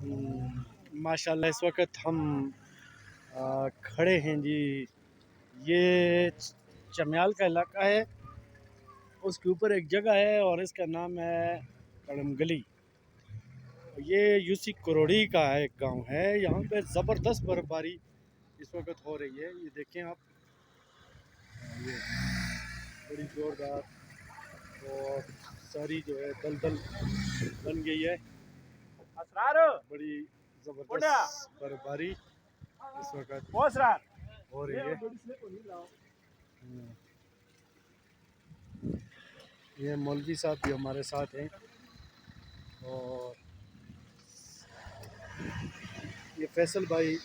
माशाल्लाह इस वक्त हम खड़े हैं जी। ये चमियाल का इलाका है, उसके ऊपर एक जगह है और इसका नाम है कड़म गली। ये यूसी करोड़ी का एक गांव है। यहाँ पे ज़बरदस्त बर्फबारी इस वक्त हो रही है। ये देखें आप, ये बड़ी ज़ोरदार और सारी जो है दलदल बन गई है। बड़ी ज़बरदस्त बर्फबारी इस वक्त हो रही है। ये मौलवी साहब भी हमारे साथ हैं और ये फैसल भाई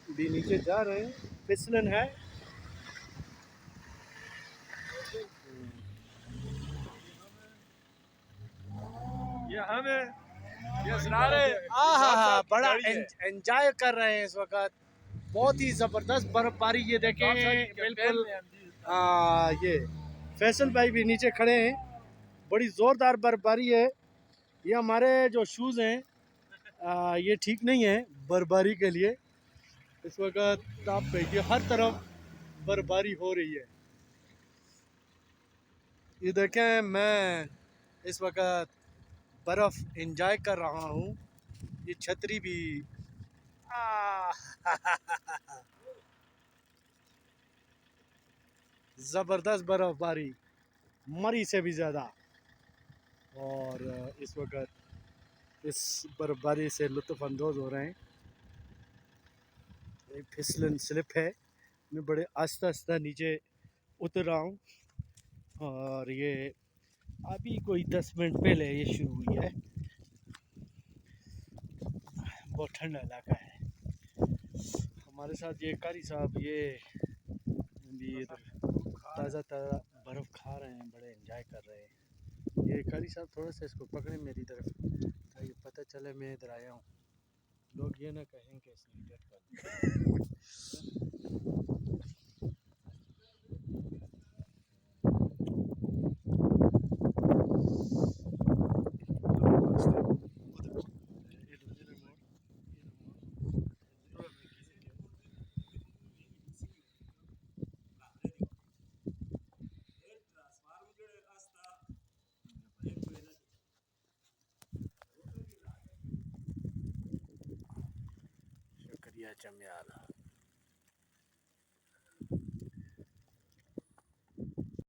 भी नीचे जा रहे हैं, फिसलन है। ये हमें बड़ा एंजॉय कर रहे हैं इस वक्त। बहुत ही ज़बरदस्त बर्फबारी, ये देखें बिल्कुल। ये फैसल भाई भी नीचे खड़े हैं। बड़ी ज़ोरदार बर्फबारी है। ये हमारे जो शूज़ हैं ये ठीक नहीं है बर्फबारी के लिए। इस वक्त आप देखिए हर तरफ बर्फबारी हो रही है। ये देखें, मैं इस वक्त बर्फ़ एंजॉय कर रहा हूँ। ये छतरी भी ज़बरदस्त बर्फबारी, मरी से भी ज़्यादा। और इस वक्त इस बर्फबारी से लुत्फ़अंदोज़ हो रहे हैं। एक फिसलन स्लिप है, मैं बड़े आस्ता आस्ता नीचे उतर रहा हूँ और ये अभी कोई 10 मिनट पहले ये शुरू हुई है। बहुत ठंडा इलाका है। हमारे साथ ये कारी साहब ये भी इधर ताज़ा ताज़ा बर्फ़ खा रहे हैं, बड़े एंजॉय कर रहे हैं। ये कारी साहब थोड़ा सा इसको पकड़े मेरी तरफ, ताकि पता चले मैं इधर आया हूँ। लोग ये ना कहें कि स्नैपचैट कर शुक्रिया चमियाला।